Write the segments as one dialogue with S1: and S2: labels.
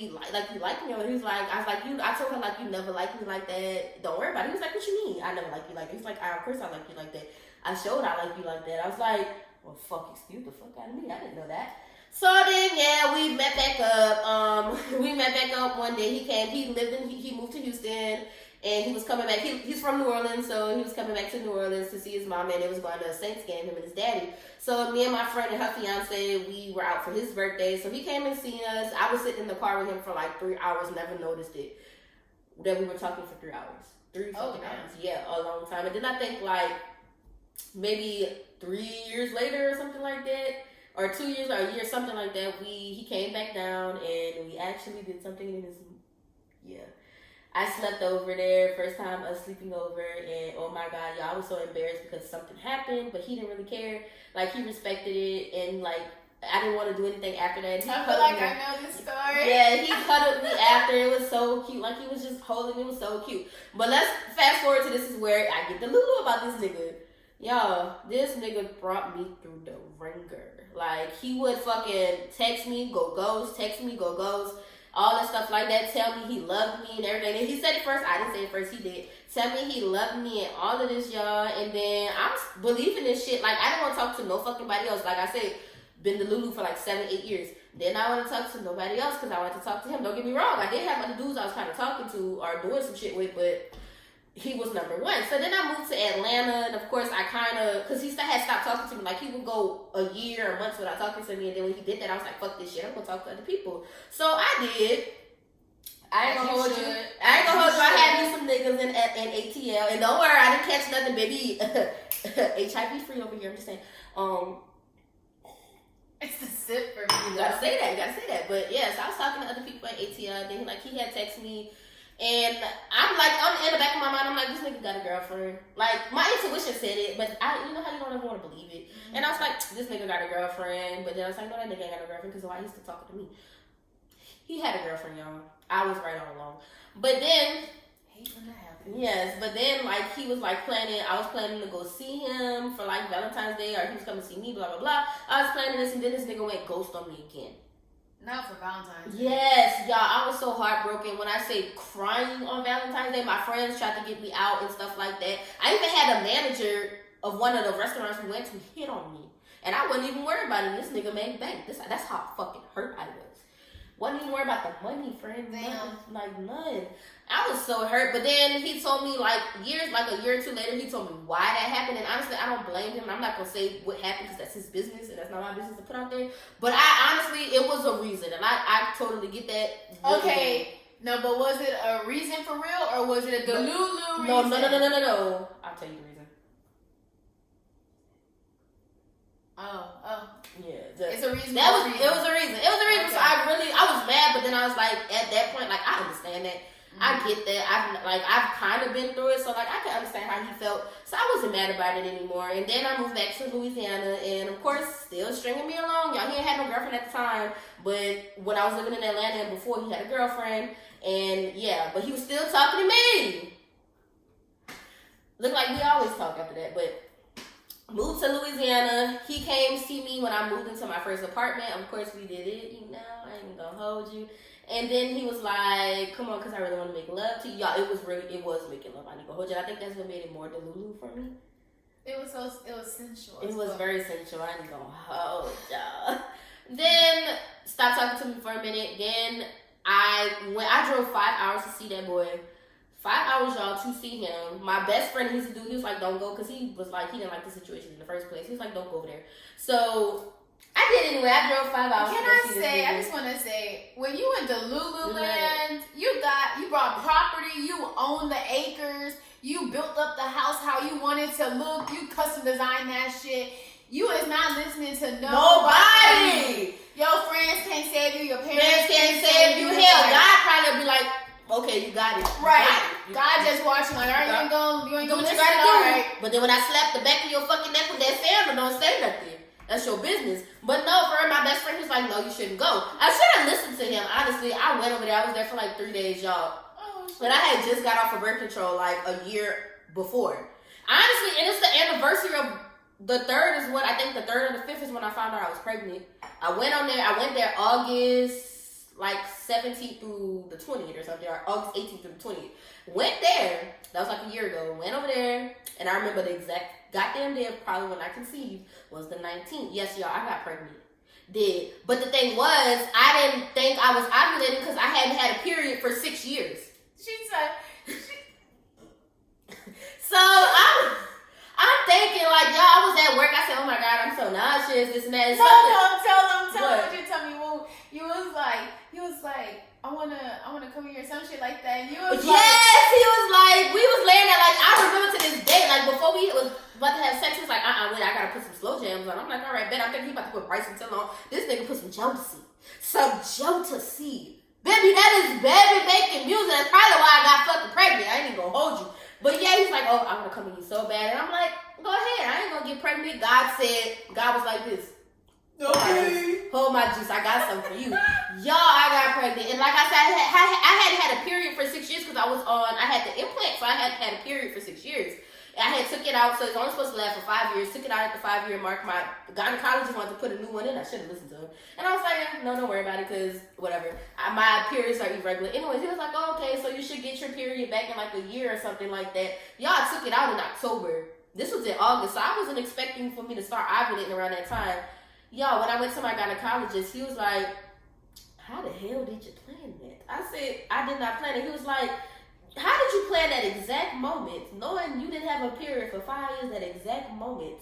S1: we you like me. Or he was like, I was like, I told him like, you never liked me like that. Don't worry about it. He was like, what you mean? I never liked you like that. He's like, of course I like you like that. I showed I like you like that. I was like, well, fuck, excuse the fuck out of me. I didn't know that. So then, yeah, we met back up. We met back up one day. He came. He moved to Houston, and he was coming back. He's from New Orleans, so he was coming back to New Orleans to see his mom, and it was going to a Saints game, him and his daddy. So me and my friend and her fiance, we were out for his birthday. So he came and seen us. I was sitting in the car with him for like 3 hours, never noticed it. That we were talking for 3 hours. 3 fucking hours. Yeah, a long time. And then I think like maybe 3 years later or something like that, or 2 years or a year, something like that, he came back down and we actually did something in his, I slept over there, first time us sleeping over, and oh my god, y'all, I was so embarrassed because something happened, but he didn't really care. Like, he respected it, and like, I didn't want to do anything after that.
S2: I feel like I know this story.
S1: Yeah, he cuddled me after. It was so cute. Like, he was just holding me. It was so cute. But let's fast forward to this is where I get the Delulu about this nigga. Y'all, this nigga brought me through the ringer. Like, he would fucking text me, go ghost, text me, go ghost, all that stuff like that, tell me he loved me and everything. And he said it first, I didn't say it first, he did. Tell me he loved me and all of this, y'all. And then I'm believing this shit. Like, I didn't want to talk to no fucking body else. Like I said, been Delulu for like 7-8 years. Then I want to talk to nobody else because I want to talk to him. Don't get me wrong, I did have other dudes I was kind of talking to or doing some shit with, but he was number one. So then I moved to Atlanta, and of course I kind of, because he had stopped talking to me. Like, he would go a year or months without talking to me, and then when he did that, I was like, fuck this shit, I'm gonna talk to other people. So I did. I ain't gonna hold you. I ain't gonna hold you. I had me some niggas in ATL, and don't worry, I didn't catch nothing, baby. HIV free over here. I'm just saying.
S2: It's the sip for me.
S1: You gotta say that. But yes, I was talking to other people at ATL. Then he had texted me. And I'm like, in the back of my mind, I'm like, this nigga got a girlfriend. Like, my intuition said it, but you know how you don't ever want to believe it. Mm-hmm. And I was like, this nigga got a girlfriend. But then I was like, no, that nigga ain't got a girlfriend because why he's still talking to me? He had a girlfriend, y'all. I was right all along. But then,
S2: hate when that happens.
S1: Yes, but then like he was like I was planning to go see him for like Valentine's Day, or he was coming to see me, blah blah blah. I was planning this, and then this nigga went ghost on me again.
S2: Not for Valentine's Day.
S1: Yes, y'all, I was so heartbroken. When I say crying on Valentine's Day, my friends tried to get me out and stuff like that. I even had a manager of one of the restaurants we went to hit on me. And I wasn't even worried about it. This nigga made bank. That's how fucking hurt I was. Wasn't even worried about the money, friend.
S2: Damn.
S1: Like, none. I was so hurt. But then he told me, like a year or two later, he told me why that happened. And honestly, I don't blame him. I'm not going to say what happened because that's his business and that's not my business to put out there. But honestly, it was a reason. And I totally get that.
S2: Okay. No, but was it a reason for real or was it a Delulu reason?
S1: No. I'll tell you the reason.
S2: Oh.
S1: Yeah.
S2: It's a reason.
S1: It was a reason. Okay. So I was mad, but then I was like, at that point, like, I understand that. Mm-hmm. I get that. I've kind of been through it, so like I can understand how he felt. So I wasn't mad about it anymore. And then I moved back to Louisiana, and of course, still stringing me along. Y'all, he ain't had no girlfriend at the time, but when I was living in Atlanta and before, he had a girlfriend, and yeah, but he was still talking to me. Look like we always talk after that, but. Moved to Louisiana. He came see me when I moved into my first apartment. Of course, we did it. I ain't gonna hold you. And then he was like, "Come on, cause I really want to make love to you." Y'all, it was making love. I ain't gonna hold you. I think that's what made it more Delulu for me.
S2: It was sensual.
S1: It was very sensual. I ain't gonna hold y'all. Then stopped talking to me for a minute. Then I drove 5 hours to see that boy. 5 hours, y'all, to see him. My best friend, he was like, don't go, because he was like, he didn't like the situation in the first place. He was like, don't go over there. So, I did anyway. I drove 5 hours.
S2: I just want to say, when you in Delulu land, you brought property, you own the acres, you built up the house how you wanted to look, you custom designed that shit. You is not listening to nobody. Your friends can't save you, your parents can't save you.
S1: Hell, God probably be like, okay, you got it.
S2: Right. God just watching like, all right, you ain't gonna
S1: do what you
S2: gotta do.
S1: Right. But then when I slap the back of your fucking neck with that sandal, don't say nothing. That's your business. But no, for my best friend, he was like, no, you shouldn't go. I should have listened to him. Honestly, I went over there. I was there for like 3 days, y'all. But I had just got off of birth control like a year before. Honestly, and it's the anniversary of the 3rd is what I think the 3rd or the 5th is when I found out I was pregnant. I went there August like 17th through the 20th or something, or August 18th through the 20th. Went there. That was like a year ago. Went over there, and I remember the exact goddamn day of probably when I conceived was the 19th. Yes, y'all, I got pregnant. Did. But the thing was, I didn't think I was ovulating because I hadn't had a period for 6 years.
S2: She said...
S1: So I'm thinking like, y'all, I was at work. I said, oh my God, I'm so nauseous. This and that.
S2: No, tell them what you tell me. Well, you was like, I wanna come here, some shit like that. And you was
S1: yes, he was like, we was laying there like, I remember to this day, like before we was about to have sex, he was like, wait, I gotta put some slow jams on. I'm like, all right, bet. I'm thinking he about to put Bryson Tiller on. This nigga put some Jota seed. Some Jota seed. Baby, that is baby making music. That's probably why I got fucking pregnant. I ain't even gonna hold you. But yeah, he's like, oh, I want to come to you so bad. And I'm like, go ahead. I ain't going to get pregnant. God was like this. Okay. Hold my juice. I got something for you. Y'all, I got pregnant. And like I said, I hadn't had a period for 6 years because I had the implant. So I hadn't had a period for 6 years. I had took it out, so it's only supposed to last for 5 years. Took it out at the 5-year mark. My gynecologist wanted to put a new one in. I should have listened to him. And I was like, no, don't worry about it, because whatever. My periods are irregular. Anyways, he was like, oh, okay, so you should get your period back in like a year or something like that. Y'all took it out in October. This was in August, so I wasn't expecting for me to start ovulating around that time. Y'all, when I went to my gynecologist, he was like, how the hell did you plan that? I said, I did not plan it. He was like, how did you plan that exact moment, knowing you didn't have a period for 5 years, that exact moment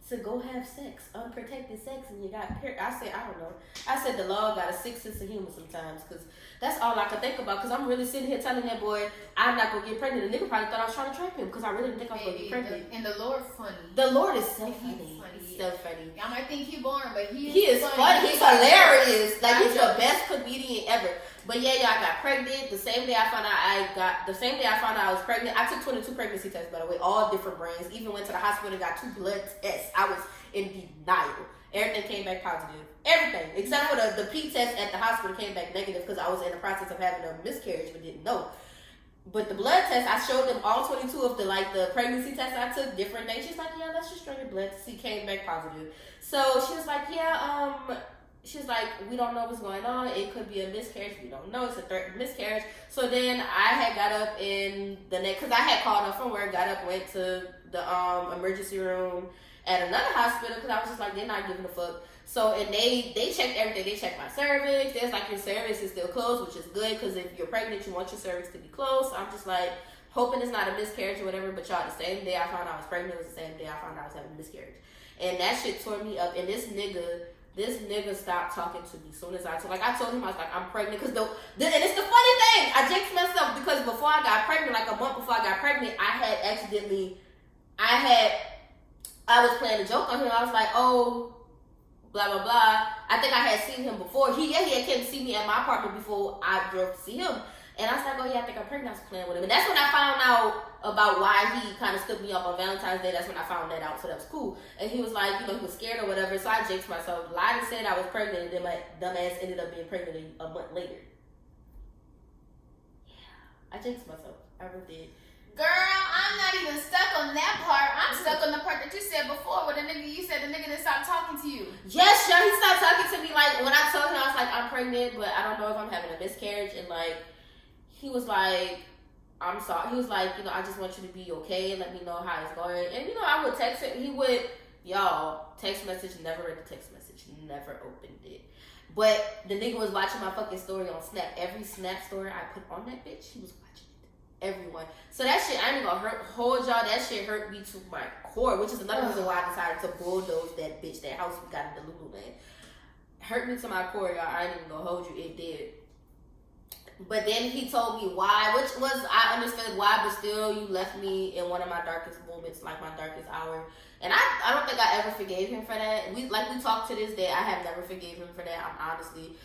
S1: to go have sex, unprotected sex, and you got period? I said, I don't know. I said the Lord got a sick sense of humor sometimes, because that's all I could think about, because I'm really sitting here telling that boy I'm not going to get pregnant. The nigga probably thought I was trying to trap him, because I really didn't think I was going to get pregnant.
S2: And the Lord funny.
S1: The Lord is so funny. He's so funny.
S2: Y'all might think he's boring, but he
S1: is funny. He's hilarious. Like, he's the best comedian ever. But yeah, y'all, I got pregnant. The same day I found out I was pregnant. I took 22 pregnancy tests, by the way, all different brands. Even went to the hospital and got 2 blood tests. I was in denial. Everything came back positive. Everything. Except for the P test at the hospital came back negative because I was in the process of having a miscarriage but didn't know. But the blood test, I showed them all 22 of the pregnancy tests I took, different things. She's like, yeah, let's just run your blood to see. Came back positive. So she was like, yeah, she's like, we don't know what's going on. It could be a miscarriage. We don't know. It's a threatened miscarriage. So then I had got up in the next, because I had called up from work, got up, went to the emergency room at another hospital, because I was just like, they're not giving a fuck. So, and they checked everything. They checked my cervix. There's like, your cervix is still closed, which is good, because if you're pregnant, you want your cervix to be closed. So I'm just like, hoping it's not a miscarriage or whatever. But y'all, the same day I found out I was pregnant was the same day I found out I was having a miscarriage. And that shit tore me up. And this nigga stopped talking to me as soon as I told him, I was like, I'm pregnant. Because and it's the funny thing, I jinxed myself, because before I got pregnant, like a month before I got pregnant, I was playing a joke on him. I was like, oh, blah, blah, blah. I think I had seen him before. He had came to see me at my apartment before I drove to see him. And I was like, oh yeah, I think I'm pregnant. I was playing with him. And that's when I found out about why he kind of stood me up on Valentine's Day. That's when I found that out. So that was cool. And he was like, he was scared or whatever. So I jinxed myself. Lied and said I was pregnant. And then my dumbass ended up being pregnant a month later. Yeah. I jinxed myself. I really did.
S2: Girl, I'm not even stuck on that part. I'm stuck on the part that you said before, where you said the nigga didn't stop talking to you.
S1: Yes, y'all, he stopped talking to me. Like, when I told him, I was like, I'm pregnant, but I don't know if I'm having a miscarriage. And like, he was like, I'm sorry. He was like, I just want you to be okay and let me know how it's going. And I would text him. He would, text message, never read the text message, never opened it. But the nigga was watching my fucking story on Snap. Every Snap story I put on that bitch, he was watching it. Everyone. So that shit, I ain't gonna hold y'all. That shit hurt me to my core, which is another reason why I decided to bulldoze that bitch, that house we got in Delulu, man. Hurt me to my core, y'all. I ain't even gonna hold you. It did. But then he told me why, which was, I understood why, but still, you left me in one of my darkest moments, like my darkest hour. And I don't think I ever forgave him for that. We talked to this day. I have never forgave him for that. I'm honestly,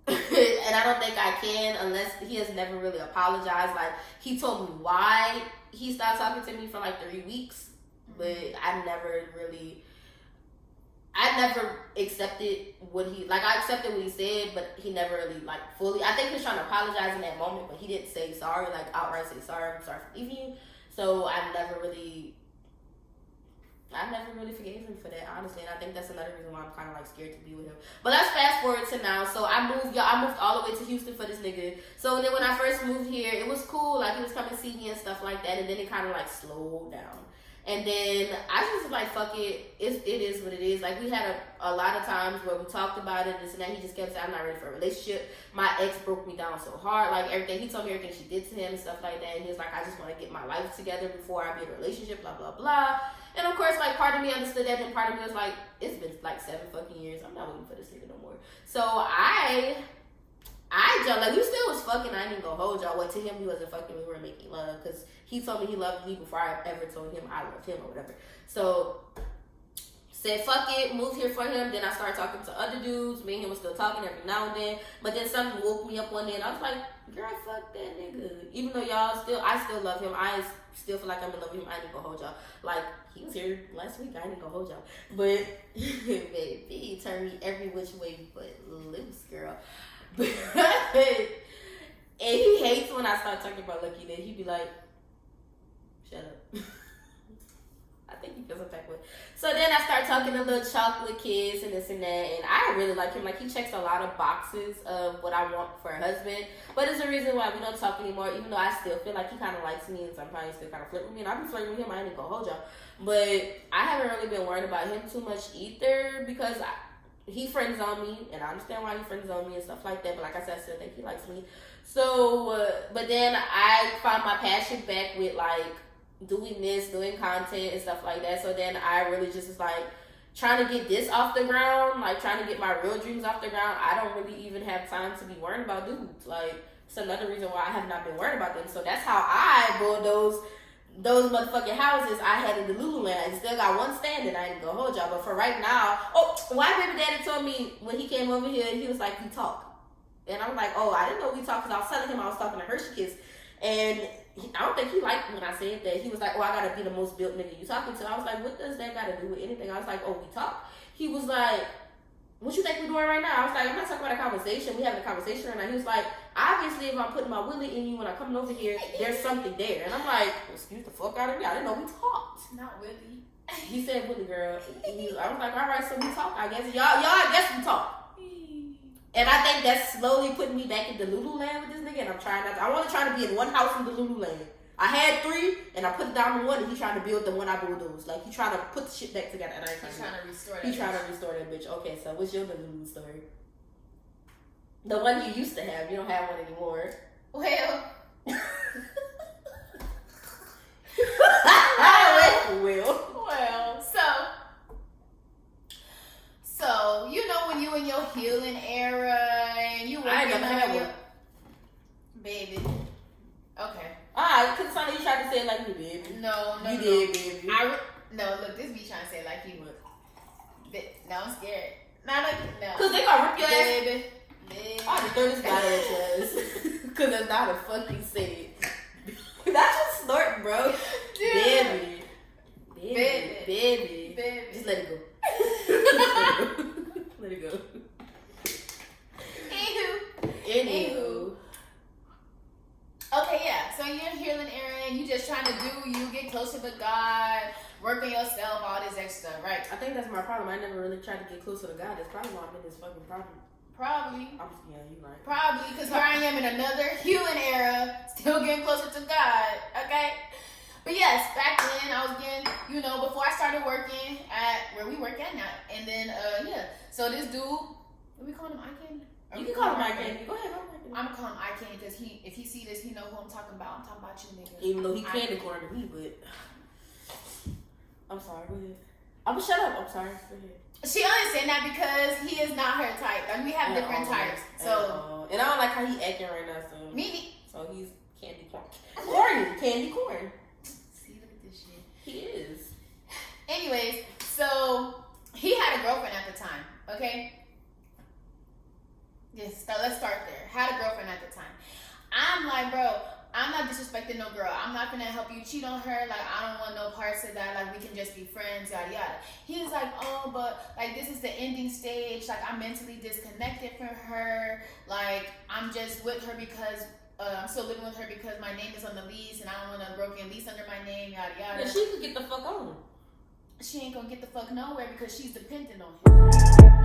S1: and I don't think I can, unless he has never really apologized. Like, he told me why he stopped talking to me for like 3 weeks, but I never accepted what I accepted what he said, but he never really fully. I think he was trying to apologize in that moment, but he didn't say sorry, outright say sorry, I'm sorry for leaving you. So I never really I never really forgave him for that, honestly, and I think that's another reason why I'm kind of like scared to be with him. But let's fast forward to now. So I moved all the way to Houston for this nigga. So then when I first moved here, it was cool. Like he was coming to see me and stuff like that, and then it kind of like slowed down. And then I just was like, fuck it. It is what it is. Like, we had a lot of times where we talked about it, this and that. He just kept saying, I'm not ready for a relationship. My ex broke me down so hard. Like, everything. He told me everything she did to him and stuff like that. And he was like, I just want to get my life together before I be in a relationship, blah, blah, blah. And, of course, like, part of me understood that. And part of me was like, it's been, like, 7 fucking years. I'm not waiting for this nigga no more. So, I jumped. Like, we still was fucking. I ain't even gonna hold y'all. What, to him, we wasn't fucking. We were making love. Because he told me he loved me before I ever told him I loved him or whatever. So, said fuck it, moved here for him. Then I started talking to other dudes. Me and him was still talking every now and then. But then something woke me up one day and I was like, girl, fuck that nigga. Even though I still love him. I still feel like I'm in love with him. I ain't gonna hold y'all. Like, he was here last week. I ain't gonna hold y'all. But, baby, he turned me every which way but loose, girl. But, and he hates when I start talking about Lucky Day. He be like, shut up. I think he feels some type of way. So then I start talking to little chocolate kids and this and that, and I really like him. Like, he checks a lot of boxes of what I want for a husband. But it's the reason why we don't talk anymore, even though I still feel like he kind of likes me and sometimes he still kind of flirt with me. And I be flirting with him. I ain't gonna hold y'all. But I haven't really been worried about him too much either because he friends on me, and I understand why he friends on me and stuff like that. But like I said, I still think he likes me. So, but then I find my passion back with like doing this, doing content and stuff like that. So then I really just was like trying to get this off the ground, like trying to get my real dreams off the ground. I don't really even have time to be worrying about dudes. Like, it's another reason why I have not been worried about them. So that's how I build those motherfucking houses I had in Delulu land. I still got one standing. I ain't gonna hold y'all. But for right now, why baby daddy told me when he came over here, he was like, we talk. And I'm like, oh, I didn't know we talked, because I was telling him I was talking to Hershey Kiss. And I don't think he liked when I said that. He was like, oh, I gotta be the most built nigga you talking to. I was like, what does that gotta do with anything? I was like, oh, we talk. He was like, what you think we're doing right now? I was like, I'm not talking about a conversation. We having a conversation right now. He was like, obviously, if I'm putting my willy in you when I'm coming over here, there's something there. And I'm like, excuse the fuck out of me. I didn't know we talked.
S2: Not Willie.
S1: He said Willie, girl. I was like, all right, so we talk, I guess. Y'all, I guess we talk. And I think that's slowly putting me back in Delulu land with this nigga. And I'm trying not to. I want to try to be in one house in Delulu land. I had 3, and I put it down to 1, and he trying to build the one I bulldozed. Like, he trying to put the shit back together, and I ain't trying to restore that. He trying to restore that bitch. Okay, so what's your Delulu story? The one you used to have. You don't have one anymore.
S2: Well. So you know when you in your healing era and you working on your baby. Okay.
S1: Alright, cause Sonny, you tried to say it like me, baby.
S2: No.
S1: You did, baby.
S2: No, look, this be trying to say it like you would. No, I'm scared. No.
S1: Cause they gonna rip your ass.
S2: Baby.
S1: I just throw this guy at your ass. Cause that's not a fucking say. That's just snort, bro. Baby. Just let it go. Let it go. Anywho.
S2: Okay, yeah. So you're in healing era and you just trying to do you, get closer to God, work on yourself, all this extra stuff, right?
S1: I think that's my problem. I never really tried to get closer to God. That's probably why I'm in this fucking problem.
S2: Probably.
S1: Yeah, you're right.
S2: Probably, because here I am in another healing era, still getting closer to God, okay? But yes, back then I was getting, before I started working at where we work at now. And then, yeah. So this dude, what we call him, Eye Candy?
S1: You can call him Eye Candy. Go ahead,
S2: I'm gonna call him Eye Candy because if he see this, he know who I'm talking about. I'm talking about you, nigga.
S1: Even though he candy corn to me, but I'm sorry. Go ahead. I'm gonna shut up. I'm sorry. Go ahead.
S2: She only saying that because he is not her type. Like, we have different types. So
S1: and I don't like how he acting right now. So So he's candy corn. Candy corn.
S2: See, look at this shit.
S1: He is.
S2: Anyways, so he had a girlfriend at the time. Okay. Yes, so let's start there. Had a girlfriend at the time. I'm like, bro, I'm not disrespecting no girl. I'm not gonna help you cheat on her. Like, I don't want no parts of that. Like, we can just be friends, yada yada. He's like, oh, but like this is the ending stage. Like, I'm mentally disconnected from her. Like, I'm just with her because I'm still living with her because my name is on the lease and I don't want a broken lease under my name, yada yada.
S1: Yeah, she could get the fuck on.
S2: she ain't gonna get the fuck nowhere because she's dependent on him.